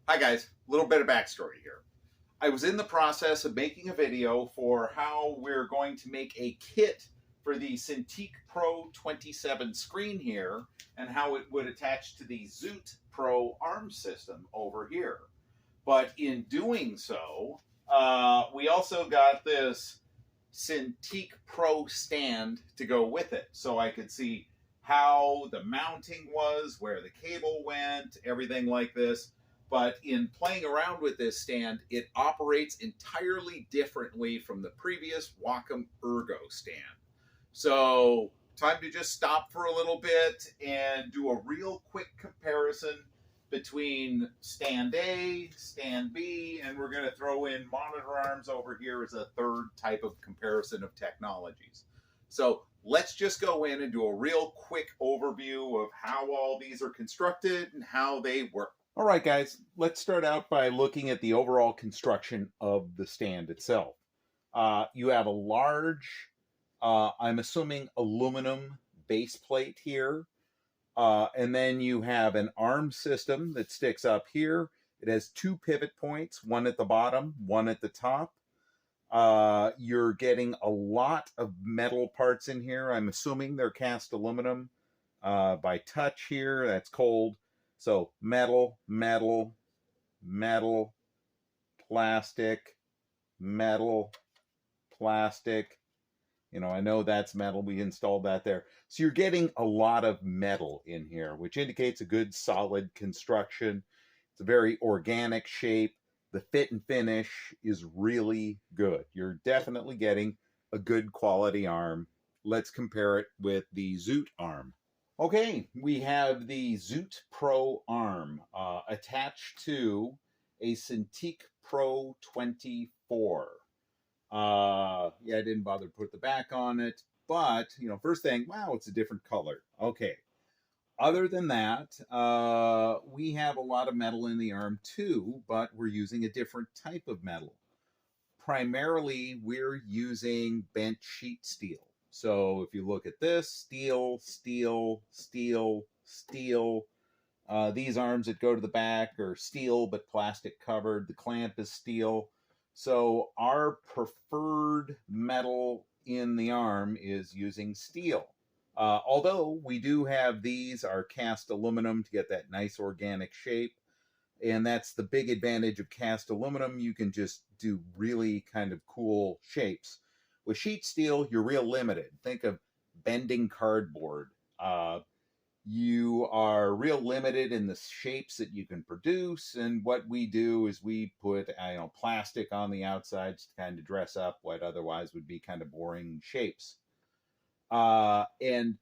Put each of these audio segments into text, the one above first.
Hi guys, a little bit of backstory here. I was in the process of making a video for how we're going to make a kit for the Cintiq Pro 27 screen here and how it would attach to the Zoot Pro ARM system over here. But in doing so, we also got this Cintiq Pro stand to go with it, so I could see how the mounting was, where the cable went, everything like this. But in playing around with this stand, it operates entirely differently from the previous Wacom Ergo stand. So time to just stop for a little bit and do a real quick comparison between stand A, stand B, and we're going to throw in monitor arms over here as a third type of comparison of technologies. So let's just go in and do a real quick overview of how all these are constructed and how they work. All right, guys, let's start out by looking at the overall construction of the stand itself. You have a large, I'm assuming, aluminum base plate here. And then you have an arm system that sticks up here. It has two pivot points, one at the bottom, one at the top. You're getting a lot of metal parts in here. I'm assuming they're cast aluminum by touch here. That's cold. So metal, metal, metal, plastic, metal, plastic. You know, I know that's metal. We installed that there. So you're getting a lot of metal in here, which indicates a good solid construction. It's a very organic shape. The fit and finish is really good. You're definitely getting a good quality arm. Let's compare it with the Zoot arm. Okay, we have the Zoot Pro arm attached to a Cintiq Pro 24. Yeah, I didn't bother to put the back on it, but, you know, first thing, wow, it's a different color. Okay. Other than that, we have a lot of metal in the arm too, but we're using a different type of metal. Primarily, we're using bent sheet steel. So if you look at this, steel, steel, steel, steel. These arms that go to the back are steel, but plastic covered. The clamp is steel. So our preferred metal in the arm is using steel. Although we do have these are cast aluminum to get that nice organic shape. And that's the big advantage of cast aluminum. You can just do really kind of cool shapes. With sheet steel, you're real limited. Think of bending cardboard. You are real limited in the shapes that you can produce, and what we do is we put plastic on the outsides to kind of dress up what otherwise would be kind of boring shapes. And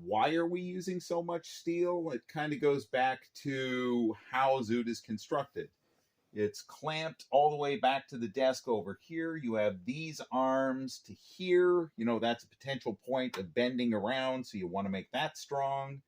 why are we using so much steel? It kind of goes back to how Zoot is constructed. It's clamped all the way back to the desk over here. You have these arms to here. You know, that's a potential point of bending around, so you want to make that strong.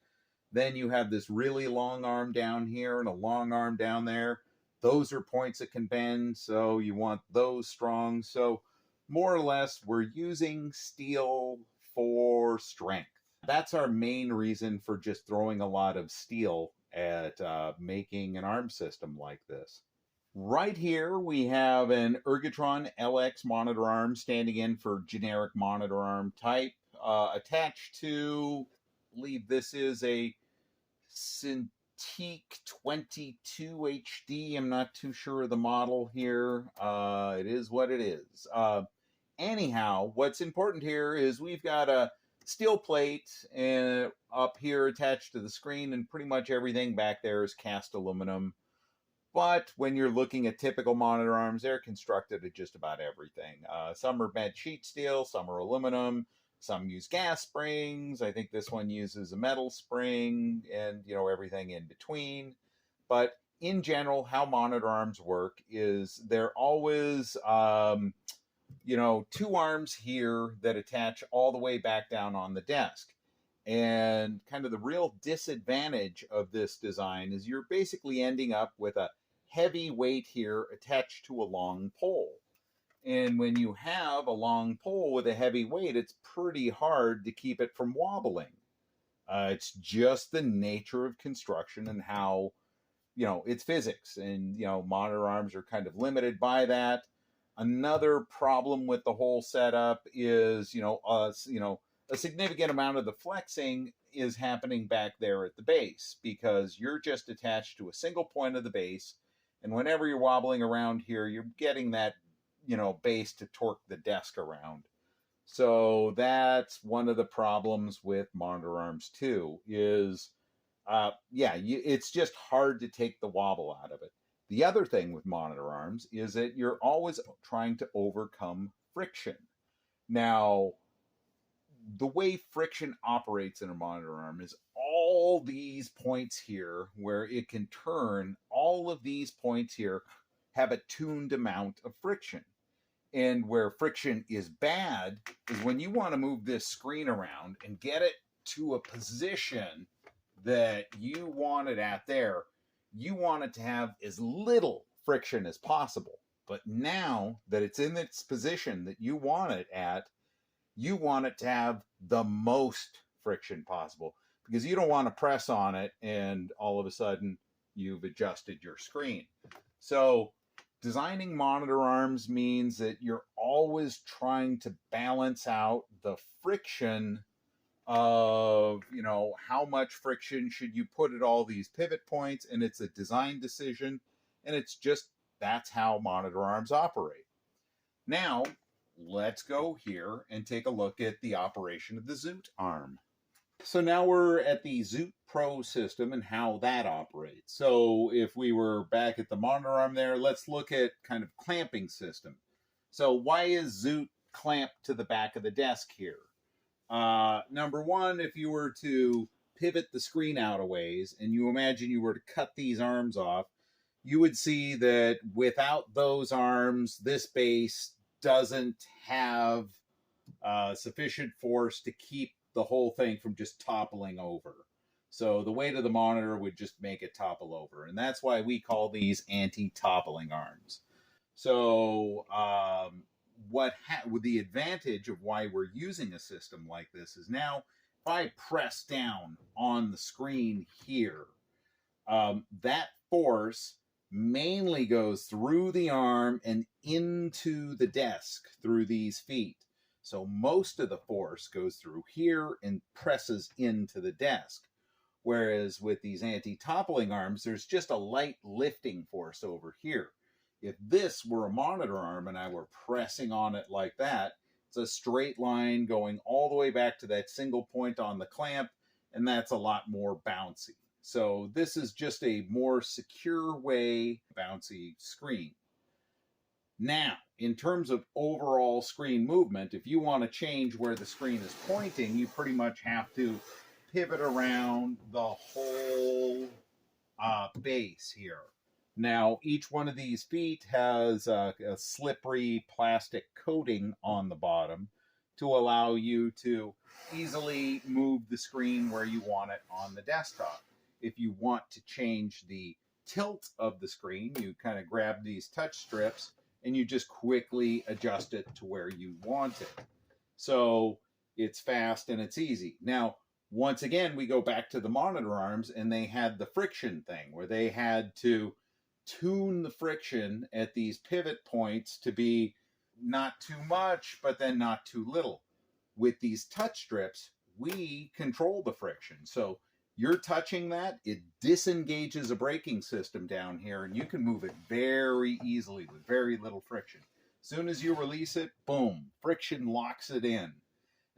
Then you have this really long arm down here and a long arm down there. Those are points that can bend, so you want those strong. So more or less, we're using steel for strength. That's our main reason for just throwing a lot of steel at making an arm system like this. Right here, we have an Ergotron LX monitor arm standing in for generic monitor arm type, attached to, I believe this is a Cintiq 22 HD. I'm not too sure of the model here. It is what it is. Anyhow, what's important here is we've got a steel plate up here attached to the screen, and pretty much everything back there is cast aluminum. But when you're looking at typical monitor arms, they're constructed of just about everything. Some are bent sheet steel, some are aluminum, some use gas springs. I think this one uses a metal spring, and, you know, everything in between. But in general, how monitor arms work is they're always, two arms here that attach all the way back down on the desk. And kind of the real disadvantage of this design is you're basically ending up with a heavy weight here attached to a long pole. And when you have a long pole with a heavy weight, it's pretty hard to keep it from wobbling. It's just the nature of construction and how you know, it's physics, and you know, monitor arms are kind of limited by that. Another problem with the whole setup is, a significant amount of the flexing is happening back there at the base because you're just attached to a single point of the base, and whenever you're wobbling around here, you're getting that, base to torque the desk around. So that's one of the problems with monitor arms too, is it's just hard to take the wobble out of it. The other thing with monitor arms is that you're always trying to overcome friction. Now, the way friction operates in a monitor arm is all these points here where it can turn, all of these points here have a tuned amount of friction. And where friction is bad is when you want to move this screen around and get it to a position that you want it at there. You want it to have as little friction as possible. But now that it's in its position that you want it at, you want it to have the most friction possible, because you don't want to press on it and all of a sudden you've adjusted your screen. So designing monitor arms means that you're always trying to balance out the friction of, how much friction should you put at all these pivot points, and it's a design decision, and that's how monitor arms operate. Now, let's go here and take a look at the operation of the Zoot arm. So now we're at the Zoot Pro system and how that operates. So if we were back at the monitor arm there, let's look at kind of clamping system. So why is Zoot clamped to the back of the desk here? Number one, if you were to pivot the screen out a ways and you imagine you were to cut these arms off, you would see that without those arms, this base doesn't have sufficient force to keep the whole thing from just toppling over. So the weight of the monitor would just make it topple over. And that's why we call these anti-toppling arms. So with the advantage of why we're using a system like this is now, if I press down on the screen here, that force mainly goes through the arm and into the desk through these feet. So most of the force goes through here and presses into the desk. Whereas with these anti-toppling arms, there's just a light lifting force over here. If this were a monitor arm and I were pressing on it like that, it's a straight line going all the way back to that single point on the clamp, and that's a lot more bouncy. So this is just a more secure way, bouncy screen. Now, in terms of overall screen movement, if you want to change where the screen is pointing, you pretty much have to pivot around the whole base here. Now, each one of these feet has a slippery plastic coating on the bottom to allow you to easily move the screen where you want it on the desktop. If you want to change the tilt of the screen, you kind of grab these touch strips and you just quickly adjust it to where you want it. So it's fast and it's easy. Now, once again, we go back to the monitor arms, and they had the friction thing where they had to tune the friction at these pivot points to be not too much, but then not too little. With these touch strips, we control the friction. So you're touching that, it disengages a braking system down here, and you can move it very easily with very little friction. As soon as you release it, boom, friction locks it in.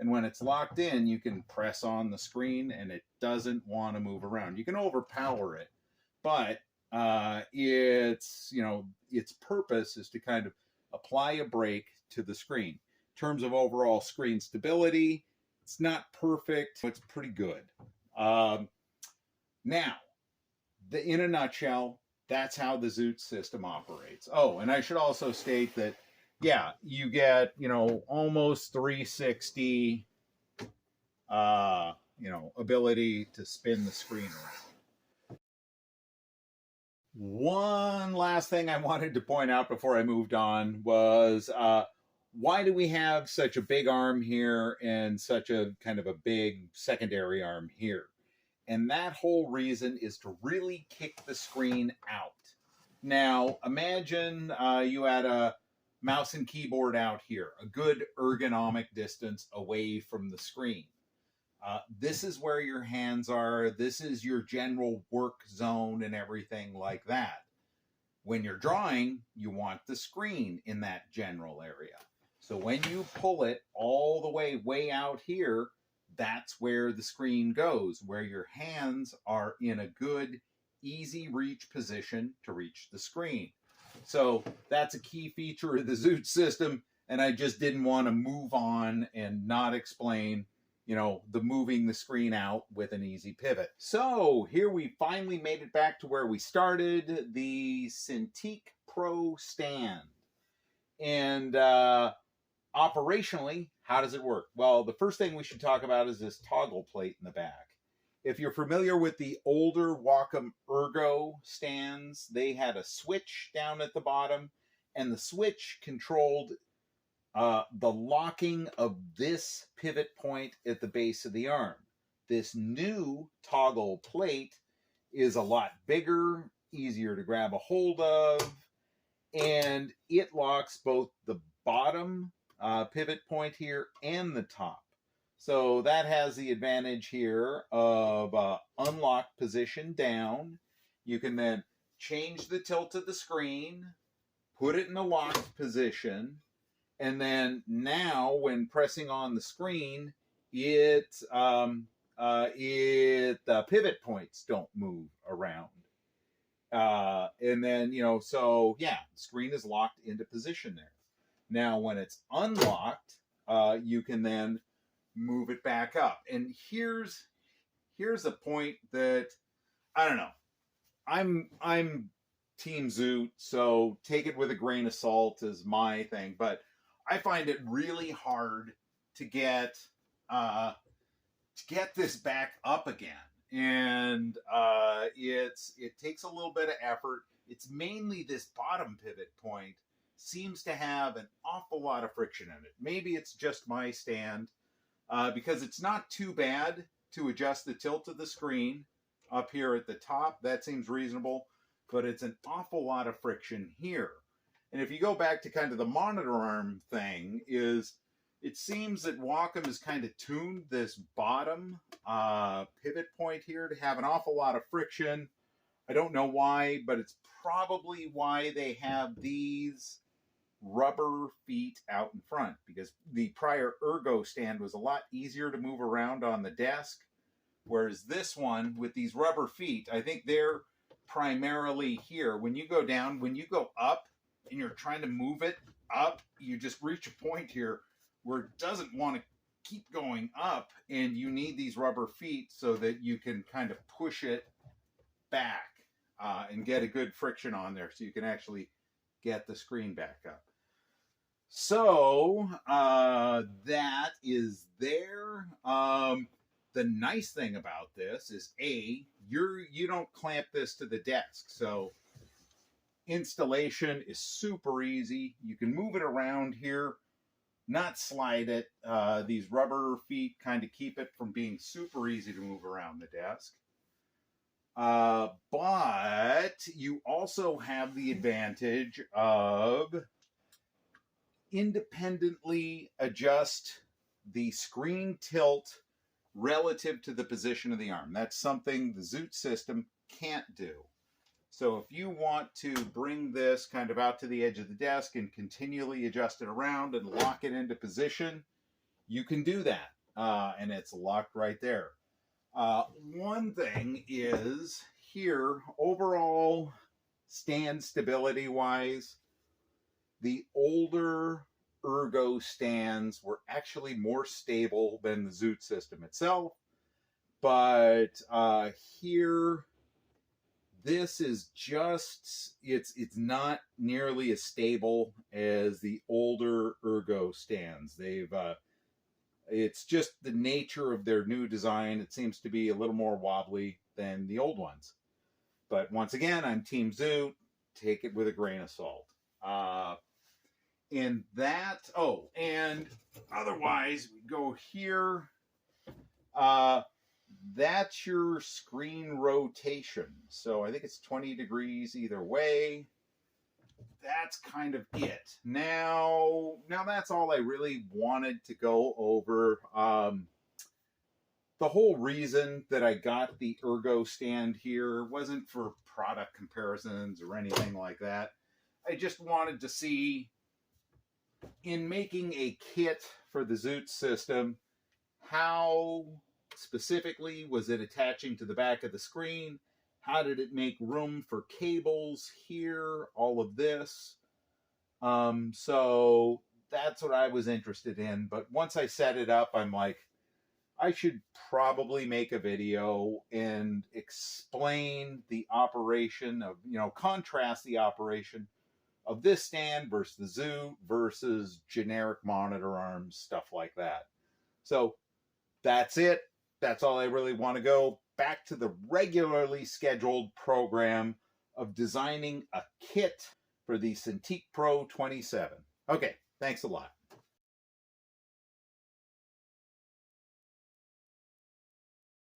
And when it's locked in, you can press on the screen and it doesn't want to move around. You can overpower it, but its purpose is to kind of apply a brake to the screen. In terms of overall screen stability, it's not perfect. It's pretty good. Now, in a nutshell, that's how the Zoot system operates. Oh, and I should also state that, yeah, you get, almost 360, ability to spin the screen around. One last thing I wanted to point out before I moved on was, why do we have such a big arm here and such a kind of a big secondary arm here? And that whole reason is to really kick the screen out. Now, imagine you had a mouse and keyboard out here, a good ergonomic distance away from the screen. This is where your hands are. This is your general work zone and everything like that. When you're drawing, you want the screen in that general area. So when you pull it all the way out here, that's where the screen goes, where your hands are in a good, easy reach position to reach the screen. So that's a key feature of the Zoot system, and I just didn't want to move on and not explain, you know, the moving the screen out with an easy pivot. So here we finally made it back to where we started, the Cintiq Pro stand. And operationally, how does it work? Well, the first thing we should talk about is this toggle plate in the back. If you're familiar with the older Wacom Ergo stands, they had a switch down at the bottom, and the switch controlled the locking of this pivot point at the base of the arm. This new toggle plate is a lot bigger, easier to grab a hold of, and it locks both the bottom pivot point here and the top. So that has the advantage here of unlocked position down. You can then change the tilt of the screen, put it in a locked position, and then now when pressing on the screen, the pivot points don't move around. And then, you know, so yeah, the screen is locked into position there. Now, when it's unlocked, you can then move it back up. And here's a point that, I don't know, I'm Team Zoot, so take it with a grain of salt is my thing. But I find it really hard to get this back up again. And it takes a little bit of effort. It's mainly this bottom pivot point seems to have an awful lot of friction in it. Maybe it's just my stand, because it's not too bad to adjust the tilt of the screen up here at the top. That seems reasonable, but it's an awful lot of friction here. And if you go back to kind of the monitor arm thing, it seems that Wacom has kind of tuned this bottom pivot point here to have an awful lot of friction. I don't know why, but it's probably why they have these rubber feet out in front, because the prior Ergo stand was a lot easier to move around on the desk, whereas this one with these rubber feet, I think they're primarily here. When you go down, when you go up and you're trying to move it up, you just reach a point here where it doesn't want to keep going up, and you need these rubber feet so that you can kind of push it back and get a good friction on there so you can actually get the screen back up. So that is there. The nice thing about this is you don't clamp this to the desk, so installation is super easy. You can move it around here, not slide it. These rubber feet kind of keep it from being super easy to move around the desk. But you also have the advantage of independently adjust the screen tilt relative to the position of the arm. That's something the Zoot system can't do. So if you want to bring this kind of out to the edge of the desk and continually adjust it around and lock it into position, you can do that. And it's locked right there. One thing is here, overall stand stability wise, the older Ergo stands were actually more stable than the Zoot system itself. But here, this is just, it's not nearly as stable as the older Ergo stands. It's just the nature of their new design. It seems to be a little more wobbly than the old ones. But once again, I'm Team Zoot. Take it with a grain of salt. And otherwise, we go here. that's your screen rotation. So I think it's 20 degrees either way. That's kind of it. Now that's all I really wanted to go over. The whole reason that I got the Ergo stand here wasn't for product comparisons or anything like that. I just wanted to see, in making a kit for the Zoot system, how specifically was it attaching to the back of the screen? How did it make room for cables here? All of this. So that's what I was interested in. But once I set it up, I'm like, I should probably make a video and explain the operation of, contrast the operation of this stand versus the Zoot versus generic monitor arms, stuff like that. So that's it. That's all I really want to go. Back to the regularly scheduled program of designing a kit for the Cintiq Pro 27. Okay, thanks a lot.